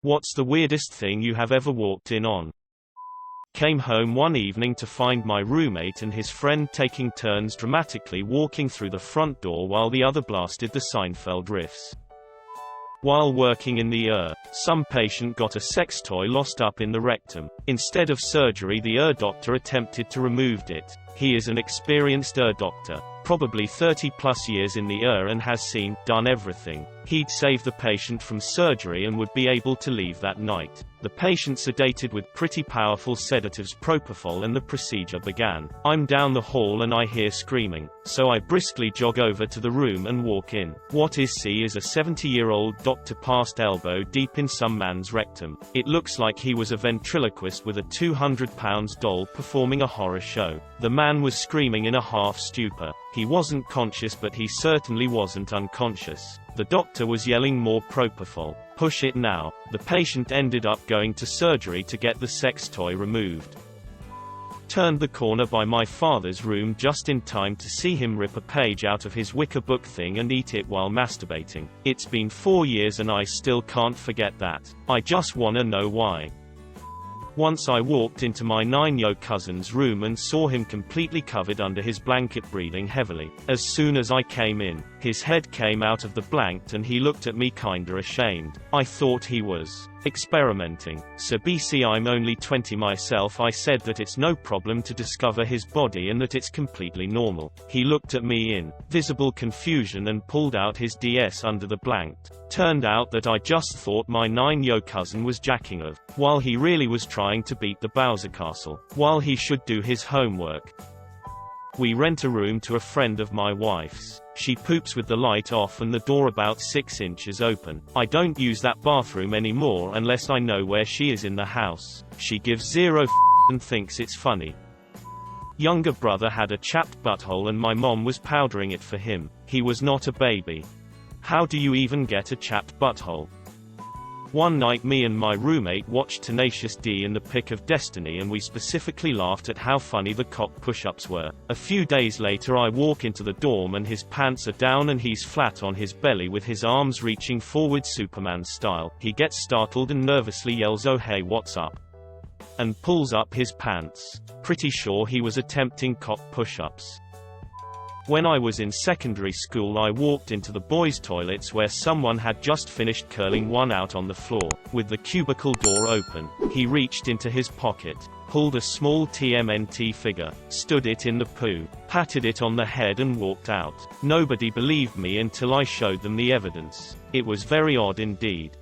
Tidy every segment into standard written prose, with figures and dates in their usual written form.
What's the weirdest thing you have ever walked in on? Came home one evening to find my roommate and his friend taking turns dramatically walking through the front door while the other blasted the Seinfeld riffs. While working in the some patient got a sex toy lost up in the rectum. Instead of surgery, the doctor attempted to remove it. He is an experienced doctor, probably 30 plus years in the and has done everything. He'd save the patient from surgery and would be able to leave that night. The patient sedated with pretty powerful sedatives propofol and the procedure began. I'm down the hall and I hear screaming, so I briskly jog over to the room and walk in. What is a 70-year-old doctor past elbow deep in some man's rectum. It looks like he was a ventriloquist with a 200-pound doll performing a horror show. The man was screaming in a half stupor. He wasn't conscious, but he certainly wasn't unconscious. The doctor was yelling more propofol. Push it now. The patient ended up going to surgery to get the sex toy removed. Turned the corner by my father's room just in time to see him rip a page out of his wicker book thing and eat it while masturbating. It's been 4 years and I still can't forget that. I just wanna know why. Once I walked into my 9-year-old cousin's room and saw him completely covered under his blanket breathing heavily. As soon as I came in, his head came out of the blanket and he looked at me kinda ashamed. I thought he was experimenting. So I'm only 20 myself. I said that it's no problem to discover his body and that it's completely normal. He looked at me in visible confusion and pulled out his DS under the blanket. Turned out that I just thought my 9-year-old cousin was jacking off, while he really was trying to beat the Bowser Castle, while he should do his homework. We rent a room to a friend of my wife's. She poops with the light off and the door about 6 inches open. I don't use that bathroom anymore unless I know where she is in the house. She gives zero and thinks it's funny. Younger brother had a chapped butthole and my mom was powdering it for him. He was not a baby. How do you even get a chapped butthole? One night me and my roommate watched Tenacious D in the Pick of Destiny and we specifically laughed at how funny the cock push-ups were. A few days later I walk into the dorm and his pants are down and he's flat on his belly with his arms reaching forward Superman style. He gets startled and nervously yells, "Oh hey, what's up?" and pulls up his pants. Pretty sure he was attempting cock push-ups. When I was in secondary school I walked into the boys' toilets where someone had just finished curling one out on the floor. With the cubicle door open, he reached into his pocket, pulled a small TMNT figure, stood it in the poo, patted it on the head and walked out. Nobody believed me until I showed them the evidence. It was very odd indeed.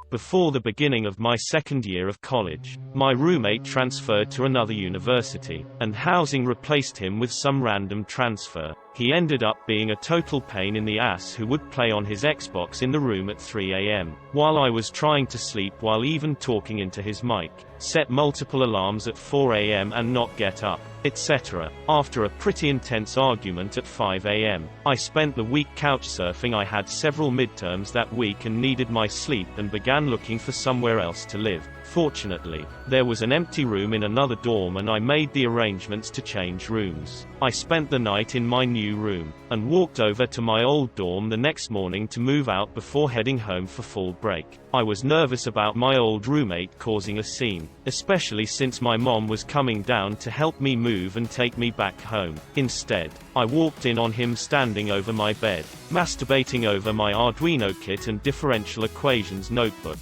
Before the beginning of my second year of college, my roommate transferred to another university, and housing replaced him with some random transfer. He ended up being a total pain in the ass who would play on his Xbox in the room at 3 a.m. while I was trying to sleep, while even talking into his mic, set multiple alarms at 4 a.m. and not get up, etc. After a pretty intense argument at 5 a.m., I spent the week couch surfing. I had several midterms that week and needed my sleep and began looking for somewhere else to live. Fortunately, there was an empty room in another dorm and I made the arrangements to change rooms. I spent the night in my new room, and walked over to my old dorm the next morning to move out before heading home for fall break. I was nervous about my old roommate causing a scene, especially since my mom was coming down to help me move and take me back home. Instead, I walked in on him standing over my bed, masturbating over my Arduino kit and differential equations notebook.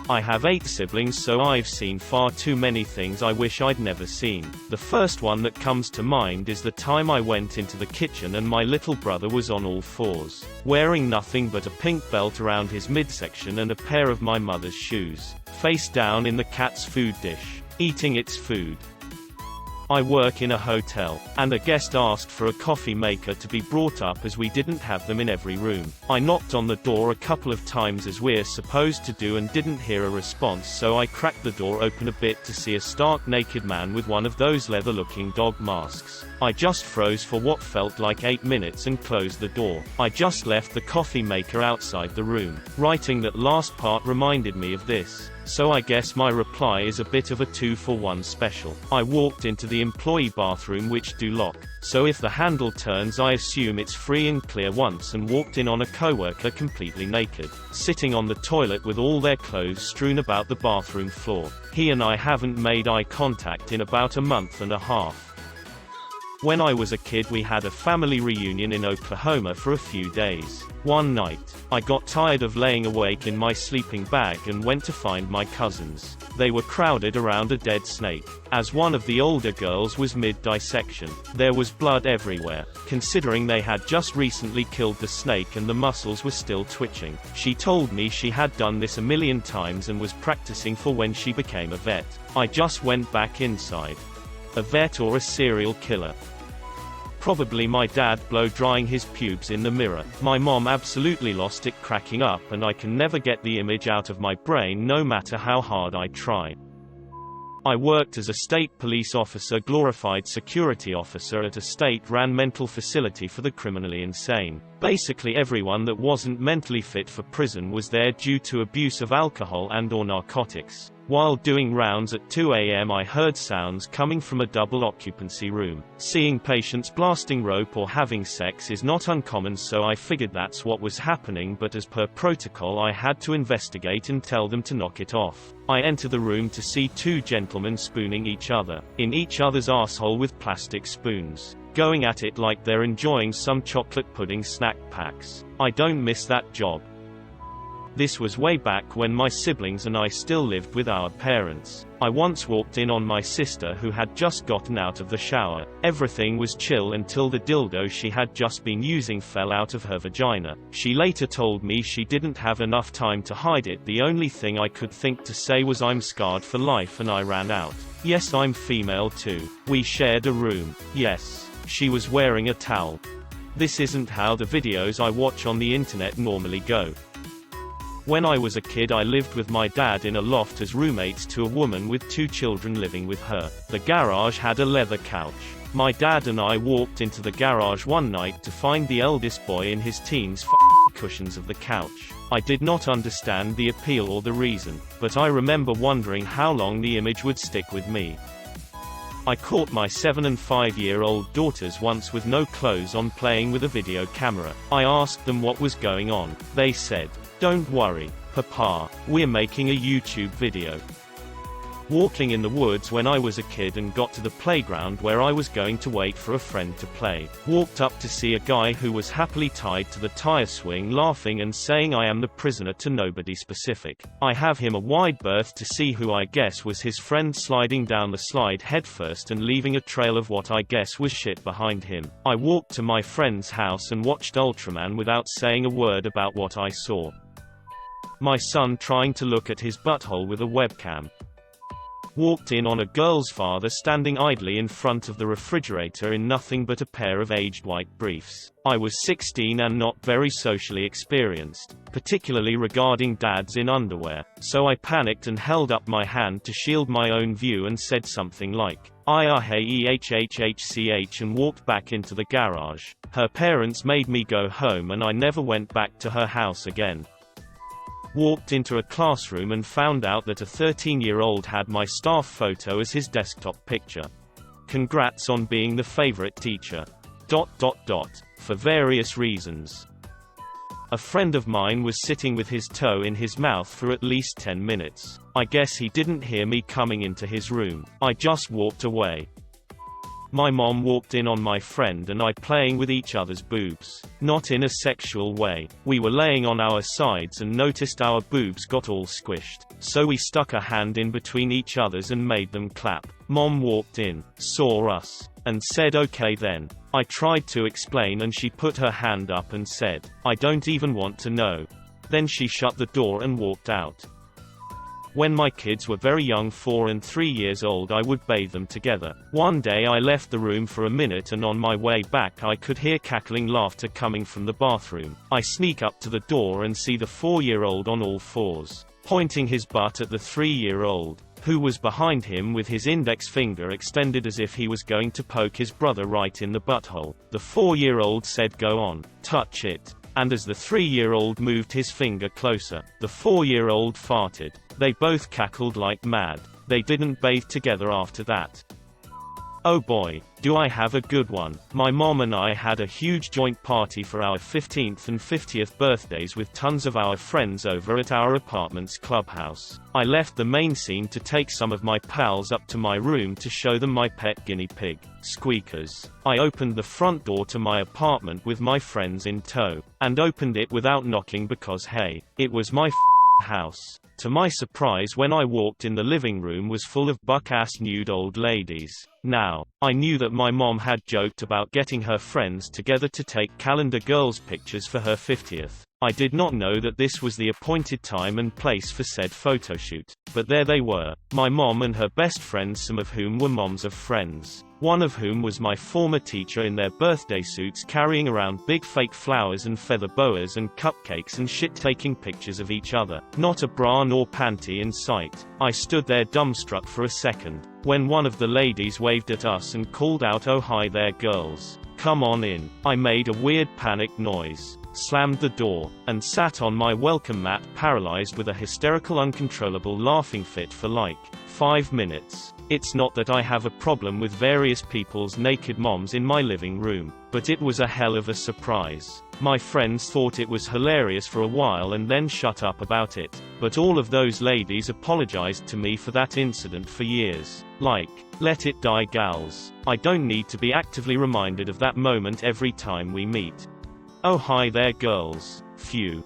I have 8 siblings, so I've seen far too many things I wish I'd never seen. The first one that comes to mind is the time I went into the kitchen and my little brother was on all fours, wearing nothing but a pink belt around his midsection and a pair of my mother's shoes, face down in the cat's food dish, eating its food. I work in a hotel, and a guest asked for a coffee maker to be brought up as we didn't have them in every room. I knocked on the door a couple of times as we're supposed to do and didn't hear a response, so I cracked the door open a bit to see a stark naked man with one of those leather-looking dog masks. I just froze for what felt like 8 minutes and closed the door. I just left the coffee maker outside the room. Writing that last part reminded me of this. So I guess my reply is a bit of a 2-for-1 special. I walked into the employee bathroom which do lock, so if the handle turns I assume it's free and clear once, and walked in on a coworker completely naked, sitting on the toilet with all their clothes strewn about the bathroom floor. He and I haven't made eye contact in about a month and a half. When I was a kid we had a family reunion in Oklahoma for a few days. One night, I got tired of laying awake in my sleeping bag and went to find my cousins. They were crowded around a dead snake. As one of the older girls was mid-dissection, there was blood everywhere. Considering they had just recently killed the snake and the muscles were still twitching, she told me she had done this a million times and was practicing for when she became a vet. I just went back inside. A vet or a serial killer? Probably my dad blow-drying his pubes in the mirror. My mom absolutely lost it cracking up, and I can never get the image out of my brain no matter how hard I try. I worked as a state police officer, glorified security officer at a state-run mental facility for the criminally insane. Basically everyone that wasn't mentally fit for prison was there due to abuse of alcohol and/or narcotics. While doing rounds at 2 a.m. I heard sounds coming from a double occupancy room. Seeing patients blasting rope or having sex is not uncommon, so I figured that's what was happening, but as per protocol I had to investigate and tell them to knock it off. I enter the room to see two gentlemen spooning each other, in each other's asshole with plastic spoons, going at it like they're enjoying some chocolate pudding snack packs. I don't miss that job. This was way back when my siblings and I still lived with our parents. I once walked in on my sister who had just gotten out of the shower. Everything was chill until the dildo she had just been using fell out of her vagina. She later told me she didn't have enough time to hide it. The only thing I could think to say was I'm scarred for life, and I ran out. Yes, I'm female too. We shared a room. Yes. She was wearing a towel. This isn't how the videos I watch on the internet normally go. When I was a kid I lived with my dad in a loft as roommates to a woman with 2 children living with her. The garage had a leather couch. My dad and I walked into the garage one night to find the eldest boy in his teens f***ing cushions of the couch. I did not understand the appeal or the reason, but I remember wondering how long the image would stick with me. I caught my 7- and 5-year-old daughters once with no clothes on playing with a video camera. I asked them what was going on. They said, "Don't worry, Papa, we're making a YouTube video." Walking in the woods when I was a kid and got to the playground where I was going to wait for a friend to play. Walked up to see a guy who was happily tied to the tire swing laughing and saying I am the prisoner to nobody specific. I have him a wide berth to see who I guess was his friend sliding down the slide headfirst and leaving a trail of what I guess was shit behind him. I walked to my friend's house and watched Ultraman without saying a word about what I saw. My son trying to look at his butthole with a webcam. Walked in on a girl's father standing idly in front of the refrigerator in nothing but a pair of aged white briefs. I was 16 and not very socially experienced, particularly regarding dads in underwear, so I panicked and held up my hand to shield my own view and said something like, "IRHEHHCH," and walked back into the garage. Her parents made me go home and I never went back to her house again. Walked into a classroom and found out that a 13-year-old had my staff photo as his desktop picture. Congrats on being the favorite teacher. ... For various reasons. A friend of mine was sitting with his toe in his mouth for at least 10 minutes. I guess he didn't hear me coming into his room. I just walked away. My mom walked in on my friend and I playing with each other's boobs. Not in a sexual way. We were laying on our sides and noticed our boobs got all squished. So we stuck a hand in between each other's and made them clap. Mom walked in, saw us, and said okay then. I tried to explain and she put her hand up and said, "I don't even want to know." Then she shut the door and walked out. When my kids were very young, 4 and 3 years old, I would bathe them together. One day I left the room for a minute and on my way back I could hear cackling laughter coming from the bathroom. I sneak up to the door and see the 4-year-old on all fours, pointing his butt at the 3-year-old, who was behind him with his index finger extended as if he was going to poke his brother right in the butthole. The 4-year-old said, "Go on, touch it." And as the 3-year-old moved his finger closer, the 4-year-old farted. They both cackled like mad. They didn't bathe together after that. Oh boy, do I have a good one. My mom and I had a huge joint party for our 15th and 50th birthdays with tons of our friends over at our apartment's clubhouse. I left the main scene to take some of my pals up to my room to show them my pet guinea pig, Squeakers. I opened the front door to my apartment with my friends in tow, and opened it without knocking because hey, it was my house. To my surprise, when I walked in, the living room was full of buck-ass nude old ladies. Now, I knew that my mom had joked about getting her friends together to take calendar girls pictures for her 50th. I did not know that this was the appointed time and place for said photoshoot. But there they were, my mom and her best friends, some of whom were moms of friends. One of whom was my former teacher, in their birthday suits carrying around big fake flowers and feather boas and cupcakes and shit, taking pictures of each other. Not a bra nor panty in sight. I stood there dumbstruck for a second, when one of the ladies waved at us and called out, "Oh hi there girls. Come on in." I made a weird panicked noise, slammed the door, and sat on my welcome mat paralyzed with a hysterical uncontrollable laughing fit for like 5 minutes. It's not that I have a problem with various people's naked moms in my living room, but it was a hell of a surprise. My friends thought it was hilarious for a while and then shut up about it, but all of those ladies apologized to me for that incident for years. Like, let it die gals. I don't need to be actively reminded of that moment every time we meet. Oh hi there girls. Phew.